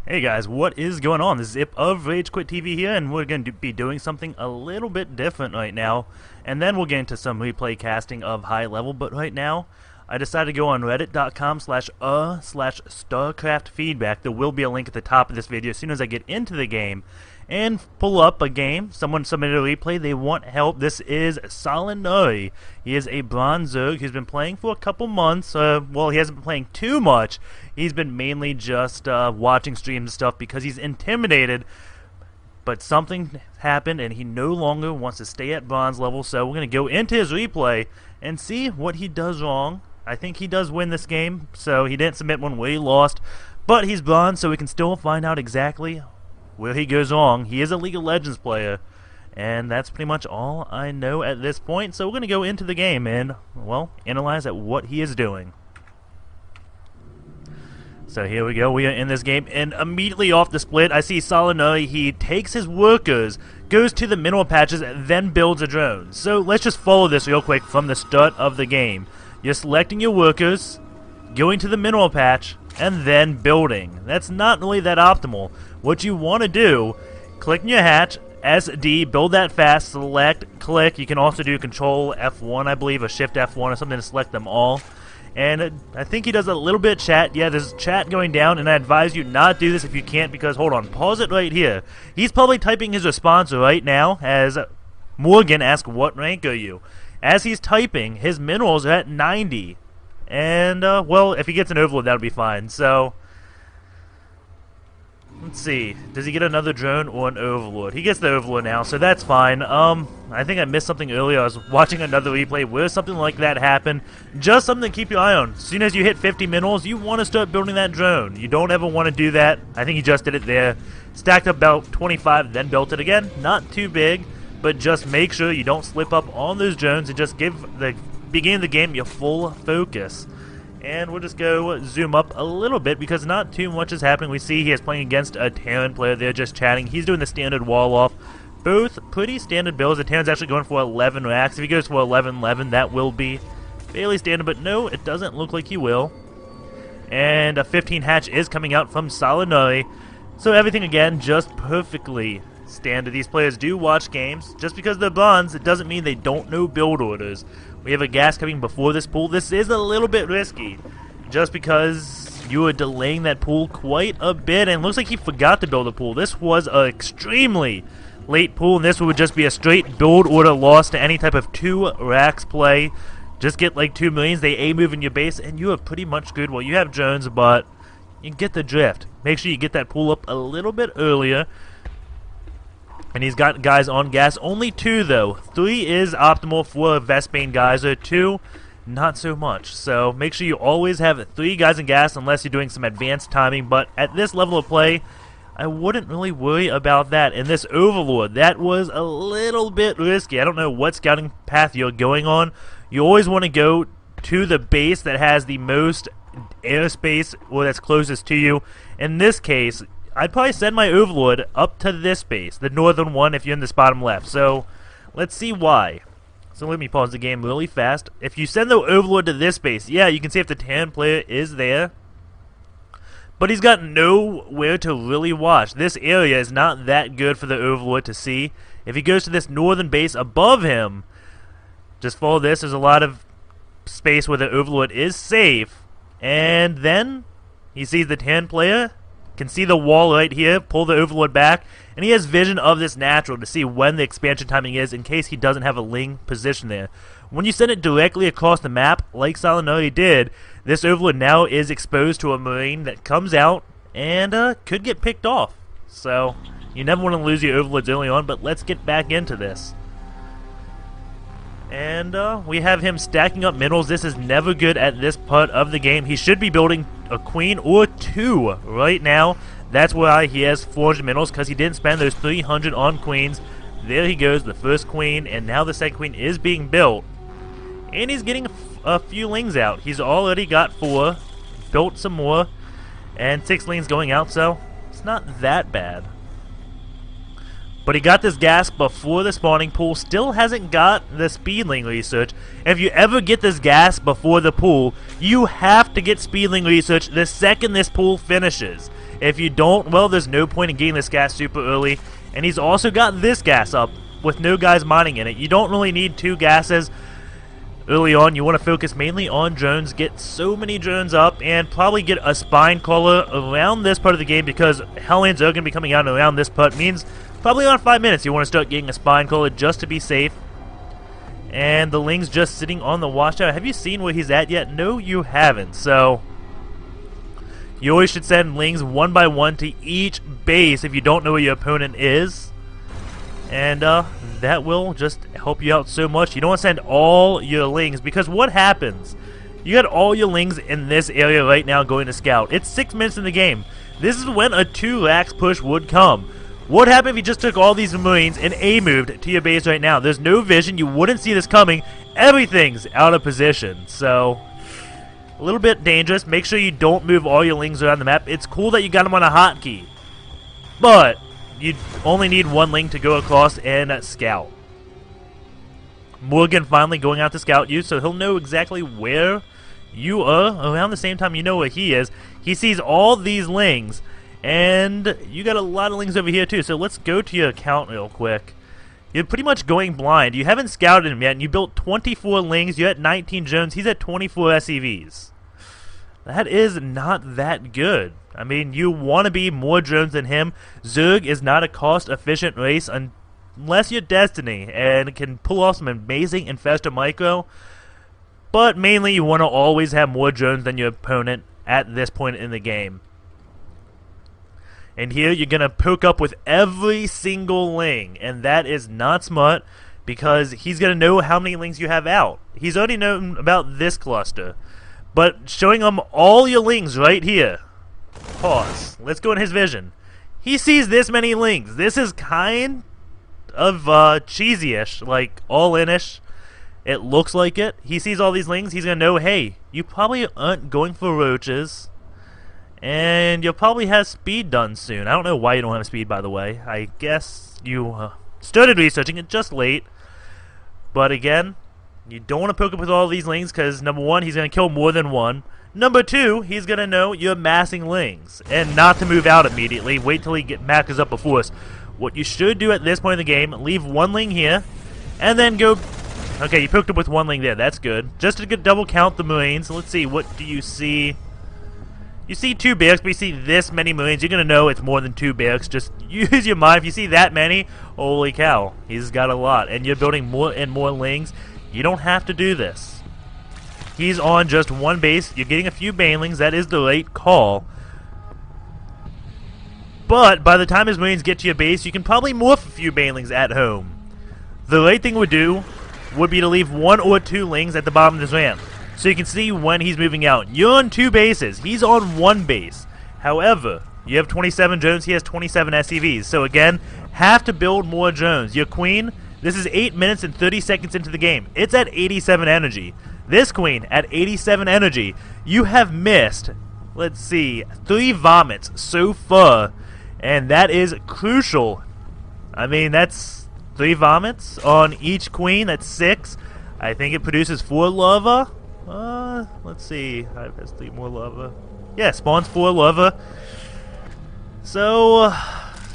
Hey guys, what is going on? This is Zip of RageQuitTV here, and we're going to be doing something a little bit different right now, and then we'll get into some replay casting of high level. But right now, I decided to go on reddit.com/StarCraft feedback. There will be a link at the top of this video as soon as I get into the game, and pull up a game. Someone submitted a replay. They want help. This is Solinari. He is a bronze Zerg who's been playing for a couple months. Well, he hasn't been playing too much. He's been mainly just watching streams and stuff because he's intimidated. But something happened and he no longer wants to stay at bronze level. So we're going to go into his replay and see what he does wrong. I think he does win this game. So he didn't submit one where he lost. But he's bronze, so we can still find out exactly where he goes wrong. He is a League of Legends player, and that's pretty much all I know at this point. So we're going to go into the game and, well, analyze at what he is doing. So here we go. We are in this game, and immediately off the split, I see Solinari. He takes his workers, goes to the mineral patches, then builds a drone. So let's just follow this real quick from the start of the game. You're selecting your workers, going to the mineral patch, and then building. That's not really that optimal. What you want to do, click in your hatch, SD, build that fast, select, click. You can also do Control F1, I believe, or Shift F1 or something to select them all. And I think he does a little bit of chat. Yeah, there's chat going down, and I advise you not do this if you can't, because, hold on, pause it right here. He's probably typing his response right now as Morgan asks, what rank are you? As he's typing, his minerals are at 90. And, well, if he gets an overload, that'll be fine. So, let's see. Does he get another drone or an overlord? He gets the overlord now, so that's fine. I think I missed something earlier. I was watching another replay where something like that happened. Just something to keep your eye on. As soon as you hit 50 minerals, you want to start building that drone. You don't ever want to do that. I think he just did it there. Stacked up about 25, then built it again. Not too big, but just make sure you don't slip up on those drones and just give the beginning of the game your full focus. And we'll just go zoom up a little bit because not too much is happening. We see he is playing against a Terran player. They're just chatting. He's doing the standard wall off. Both pretty standard builds. The Terran's actually going for 11 racks. If he goes for 11-11, that will be fairly standard. But no, it doesn't look like he will. And a 15 hatch is coming out from Solinari. So everything, again, just perfectly standard. These players do watch games. Just because they're bronze, it doesn't mean they don't know build orders. We have a gas coming before this pool. This is a little bit risky, just because you are delaying that pool quite a bit, and it looks like he forgot to build a pool. This was an extremely late pool, and this would just be a straight build order loss to any type of 2 racks play. Just get like 2 millions, they A-move in your base, and you are pretty much good. Well, you have drones, but you get the drift. Make sure you get that pool up a little bit earlier. And he's got guys on gas. Only 2, though. 3 is optimal for Vestbane Geyser. 2, not so much. So make sure you always have 3 guys in gas unless you're doing some advanced timing. But at this level of play, I wouldn't really worry about that. And this Overlord, that was a little bit risky. I don't know what scouting path you're going on. You always want to go to the base that has the most airspace or that's closest to you. In this case, I'd probably send my Overlord up to this base, the northern one, if you're in this bottom left. So, let's see why. So let me pause the game really fast. If you send the Overlord to this base, yeah, you can see if the Terran player is there. But he's got nowhere to really watch. This area is not that good for the Overlord to see. If he goes to this northern base above him, just follow this. There's a lot of space where the Overlord is safe. And then, he sees the Terran player. Can see the wall right here, pull the Overlord back, and he has vision of this natural to see when the expansion timing is in case he doesn't have a Ling position there. When you send it directly across the map, like Solinari did, this Overlord now is exposed to a Marine that comes out and could get picked off. So, you never want to lose your Overlords early on, but let's get back into this. And we have him stacking up minerals. This is never good at this part of the game. He should be building a queen or 2 right now. That's why he has 400 minerals, because he didn't spend those 300 on queens. There he goes, the first queen, and now the second queen is being built. And he's getting a few lings out. He's already got 4, built some more, and 6 lings going out, so it's not that bad. But he got this gas before the spawning pool, still hasn't got the speedling research. If you ever get this gas before the pool, you have to get speedling research the second this pool finishes. If you don't, well, there's no point in getting this gas super early. And he's also got this gas up with no guys mining in it. You don't really need 2 gases early on. You want to focus mainly on drones, get so many drones up, and probably get a spine caller around this part of the game, because Hellions are going to be coming out around this part. Means probably around 5 minutes you want to start getting a spine caller just to be safe. And the Ling's just sitting on the watchtower. Have you seen where he's at yet? No, you haven't. So you always should send Lings one by one to each base if you don't know where your opponent is. And that will just help you out so much. You don't want to send all your Lings, because what happens? You got all your Lings in this area right now going to scout. It's 6 minutes in the game. This is when a 2-lax push would come. What happened if you just took all these Marines and A-moved to your base right now? There's no vision. You wouldn't see this coming. Everything's out of position. So a little bit dangerous. Make sure you don't move all your Lings around the map. It's cool that you got them on a hotkey, but you only need 1 Ling to go across and scout. Morgan finally going out to scout you, so he'll know exactly where you are around the same time you know where he is. He sees all these Lings, and you got a lot of Lings over here too. So let's go to your account real quick. You're pretty much going blind. You haven't scouted him yet, and you built 24 Lings. You're at 19 drones. He's at 24 SCVs. That is not that good. I mean, you want to be more drones than him. Zerg is not a cost-efficient race unless you're Destiny and can pull off some amazing Infestor Micro. But mainly, you want to always have more drones than your opponent at this point in the game. And here, you're going to poke up with every single Ling, and that is not smart, because he's going to know how many Lings you have out. He's already known about this cluster. But showing him all your Lings right here. Pause. Let's go in his vision. He sees this many Lings. This is kind of cheesy-ish, like all-in-ish. It looks like it. He sees all these Lings. He's going to know, hey, you probably aren't going for roaches, and you'll probably have speed done soon. I don't know why you don't have speed, by the way. I guess you started researching it just late. But again, you don't want to poke up with all these Lings, because number 1, he's going to kill more than 1. Number 2, he's going to know you're massing Lings, and not to move out immediately. Wait till he maxes up a force. What you should do at this point in the game, leave 1 Ling here, and then go... Okay, you poked up with 1 Ling there. That's good. Just to double count the Marines. Let's see, what do you see? You see 2 barracks, but you see this many Marines. You're going to know it's more than 2 barracks. Just use your mind. If you see that many, holy cow, he's got a lot. And you're building more and more Lings. You don't have to do this. He's on just 1 base. You're getting a few banelings. That is the right call. But by the time his Marines get to your base, you can probably morph a few banelings at home. The right thing would be to leave 1 or 2 Lings at the bottom of this ramp, so you can see when he's moving out. You're on 2 bases. He's on 1 base. However, you have 27 drones. He has 27 SCVs. So again, have to build more drones. Your queen, this is 8 minutes and 30 seconds into the game. It's at 87 energy. This queen at 87 energy. You have missed, let's see, 3 vomits so far, and that is crucial. I mean, that's 3 vomits on each queen. That's 6. I think it produces 4 lava. Let's see. Hive has 3 more lava. Yeah, spawns 4 lava. So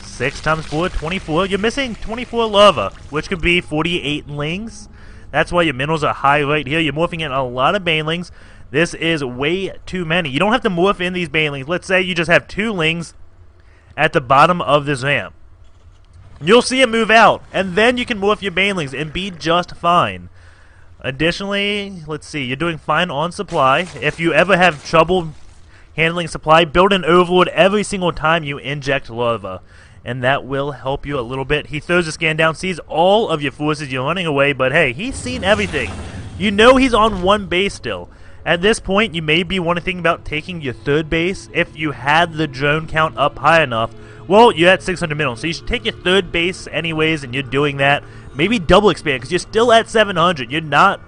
6 times 4, 24. You're missing 24 lava, which could be 48 Lings. That's why your minerals are high right here. You're morphing in a lot of banelings. This is way too many. You don't have to morph in these banelings. Let's say you just have 2 Lings at the bottom of this ramp. You'll see it move out, and then you can morph your banelings and be just fine. Additionally, let's see, you're doing fine on supply. If you ever have trouble handling supply, build an overload every single time you inject lava, and that will help you a little bit. He throws a scan down, sees all of your forces, you're running away, but hey, he's seen everything. You know he's on 1 base still. At this point, you may be thinking about taking your 3rd base if you had the drone count up high enough. Well, you're at 600 minerals, so you should take your 3rd base anyways, and you're doing that. Maybe double expand, because you're still at 700. You're not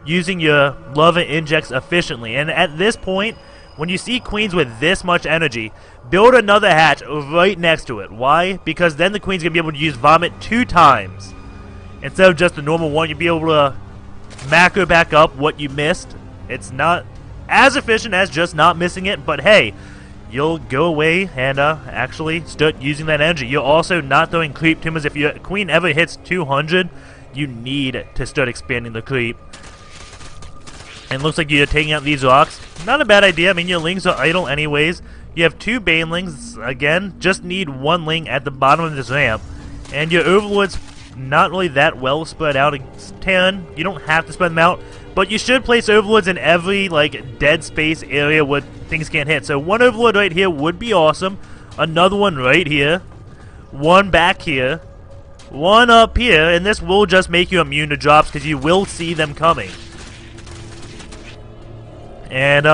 using your lava injects efficiently. And at this point, when you see queens with this much energy, build another hatch right next to it. Why? Because then the queen's going to be able to use vomit 2 times. Instead of just the normal one, you'll be able to macro back up what you missed. It's not as efficient as just not missing it, but hey, you'll go away and actually start using that energy. You're also not throwing creep tumors. If your queen ever hits 200, you need to start expanding the creep. And looks like you're taking out these rocks. Not a bad idea. I mean, your lings are idle anyways. You have 2 banelings. Again, just need 1 ling at the bottom of this ramp. And your overlords not really that well spread out. It's 10. You don't have to spread them out. But you should place overlords in every, like, dead space area where things can't hit. So 1 overlord right here would be awesome. Another one right here. 1 back here. 1 up here. And this will just make you immune to drops because you will see them coming. And,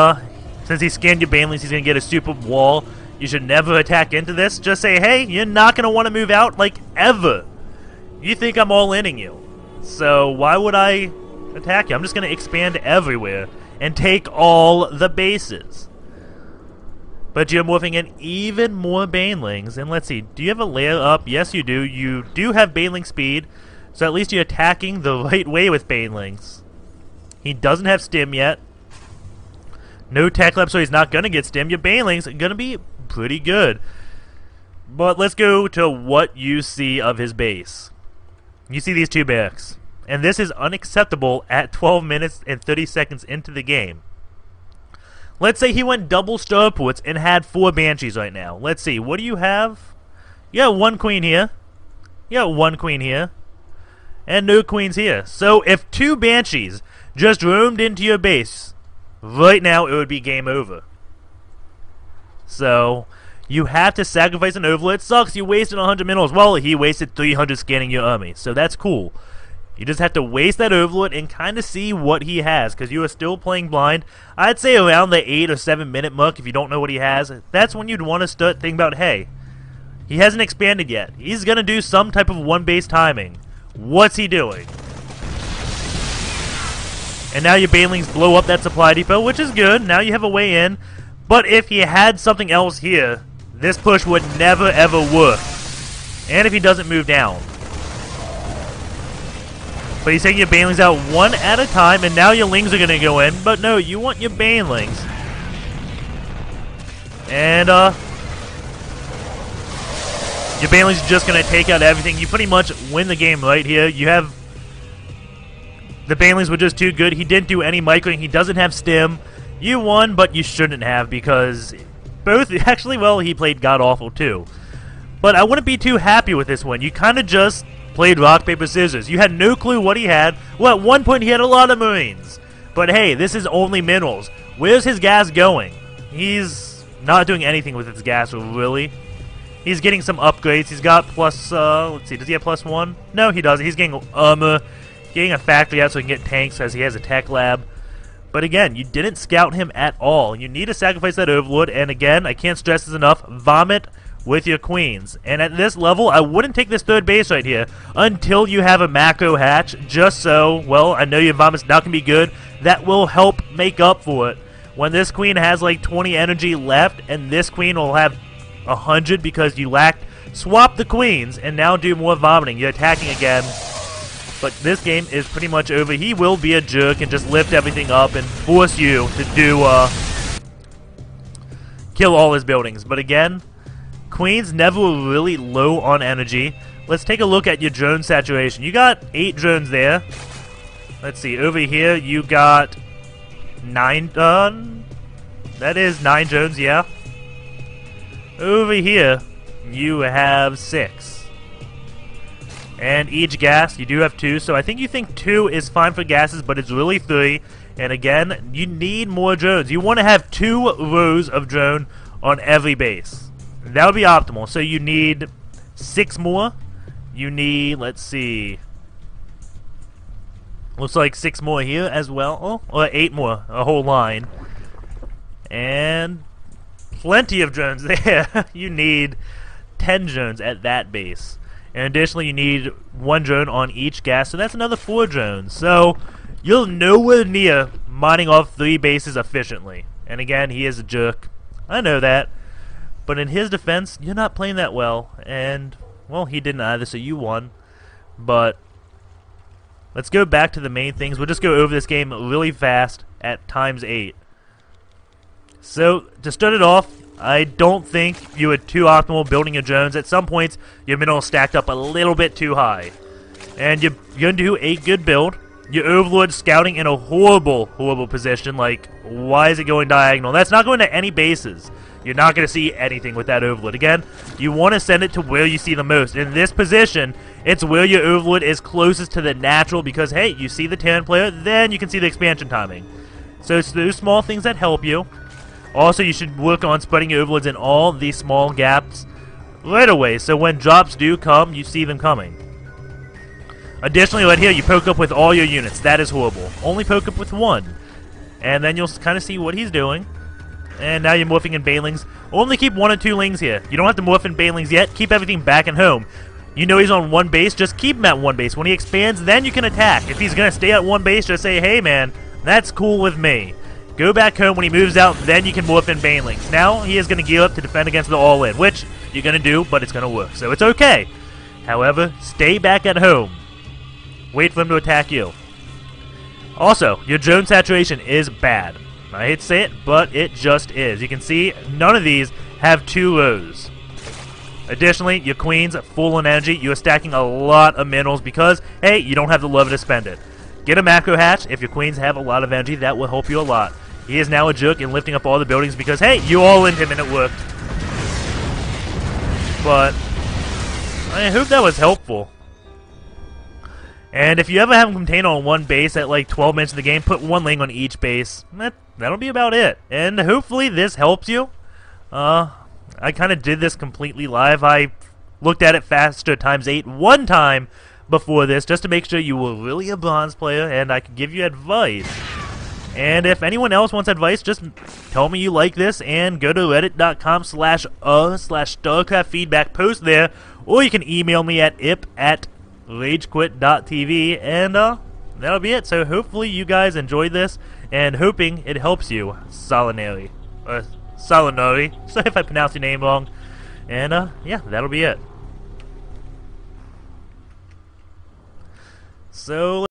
since he scanned your banelings, he's going to get a super wall. You should never attack into this. Just say, hey, you're not going to want to move out, like, ever. You think I'm all-inning you. So, why would I attack you? I'm just going to expand everywhere and take all the bases. But you're morphing in even more banelings. And let's see, do you have a layer up? Yes, you do. You do have baneling speed. So at least you're attacking the right way with banelings. He doesn't have stim yet. No tech lab, so he's not going to get stim. Your banelings are going to be pretty good. But let's go to what you see of his base. You see these 2 barracks. And this is unacceptable at 12 minutes and 30 seconds into the game. Let's say he went double starports and had 4 banshees right now. Let's see, what do you have? You got 1 queen here. You got 1 queen here. And no queens here. So if 2 banshees just roamed into your base, right now it would be game over. So you have to sacrifice an overlord. It sucks, you wasted 100 minerals. Well, he wasted 300 scanning your army, so that's cool. You just have to waste that overlord and kind of see what he has, because you are still playing blind. I'd say around the 8 or 7 minute mark, if you don't know what he has, that's when you'd want to start thinking about, hey, he hasn't expanded yet. He's going to do some type of 1-base timing. What's he doing? And now your banelings blow up that supply depot, which is good. Now you have a way in. But if he had something else here, this push would never ever work. And if he doesn't move down. But he's taking your banelings out 1 at a time, and now your lings are going to go in. But no, you want your banelings. And, your banelings are just going to take out everything. You pretty much win the game right here. You have... The banelings were just too good. He didn't do any microing. He doesn't have stim. You won, but you shouldn't have, because both... Actually, well, he played god-awful, too. But I wouldn't be too happy with this one. You kind of just played rock, paper, scissors. You had no clue what he had. Well, at one point, he had a lot of marines. But hey, this is only minerals. Where's his gas going? He's not doing anything with his gas, really. He's getting some upgrades. He's got plus... let's see, does he have +1? No, he doesn't. He's getting armor. Getting a factory out so he can get tanks as he has a tech lab. But again, you didn't scout him at all. You need to sacrifice that overlord, and again, I can't stress this enough, vomit with your queens. And at this level, I wouldn't take this 3rd base right here until you have a macro hatch, just so, well, I know your vomit's not going to be good. That will help make up for it. When this queen has like 20 energy left, and this queen will have 100 because you lacked, swap the queens, and now do more vomiting. You're attacking again. But this game is pretty much over. He will be a jerk and just lift everything up and force you to do, kill all his buildings. But again, queens never were really low on energy. Let's take a look at your drone saturation. You got 8 drones there. Let's see, over here you got 9, that is 9 drones, yeah. Over here, you have 6. And each gas, you do have 2, so I think you think 2 is fine for gases, but it's really 3. And again, you need more drones. You want to have 2 rows of drone on every base. That would be optimal. So you need 6 more. You need, let's see, looks like 6 more here as well. Oh, or 8 more, a whole line. And plenty of drones there. You need 10 drones at that base. And additionally, you need 1 drone on each gas, so that's another 4 drones. So, you're nowhere near mining off 3 bases efficiently. And again, he is a jerk. I know that. But in his defense, you're not playing that well. And, well, he didn't either, so you won. But let's go back to the main things. We'll just go over this game really fast at ×8. So, to start it off, I don't think you were too optimal building your drones. At some points, your minerals stacked up a little bit too high. And you're going to do a good build. Your Overlord scouting in a horrible, horrible position. Like, why is it going diagonal? That's not going to any bases. You're not going to see anything with that Overlord. Again, you want to send it to where you see the most. In this position, it's where your Overlord is closest to the natural because, hey, you see the Terran player, then you can see the expansion timing. So it's those small things that help you. Also, you should work on spreading your Overlords in all these small gaps right away, so when drops do come, you see them coming. Additionally, right here, you poke up with all your units. That is horrible. Only poke up with one. And then you'll kind of see what he's doing. And now you're morphing in Banelings. Only keep 1 or 2 lings here. You don't have to morph in Banelings yet. Keep everything back and home. You know he's on 1 base, just keep him at 1 base. When he expands, then you can attack. If he's going to stay at 1 base, just say, hey man, that's cool with me. Go back home when he moves out, then you can morph in Banelings. Now he is going to gear up to defend against the all-in, which you're going to do, but it's going to work. So it's okay. However, stay back at home. Wait for him to attack you. Also, your drone saturation is bad. I hate to say it, but it just is. You can see none of these have 2 rows. Additionally, your queens full on energy. You are stacking a lot of minerals because, hey, you don't have the lever to spend it. Get a macro hatch. If your queens have a lot of energy, that will help you a lot. He is now a jerk in lifting up all the buildings because, hey, you all in him and it worked. But I hope that was helpful. And if you ever have him contained on 1 base at like 12 minutes of the game, put 1 ling on each base. That'll be about it. And hopefully this helps you. I kind of did this completely live. I looked at it faster ×8 one time before this just to make sure you were really a bronze player and I could give you advice. And if anyone else wants advice, just tell me you like this and go to reddit.com/StarCraftFeedback, post there, or you can email me at ip@RageQuitTV, and that'll be it. So hopefully you guys enjoyed this, and hoping it helps you, Solinari. Solinari, sorry if I pronounced your name wrong. And yeah, that'll be it. So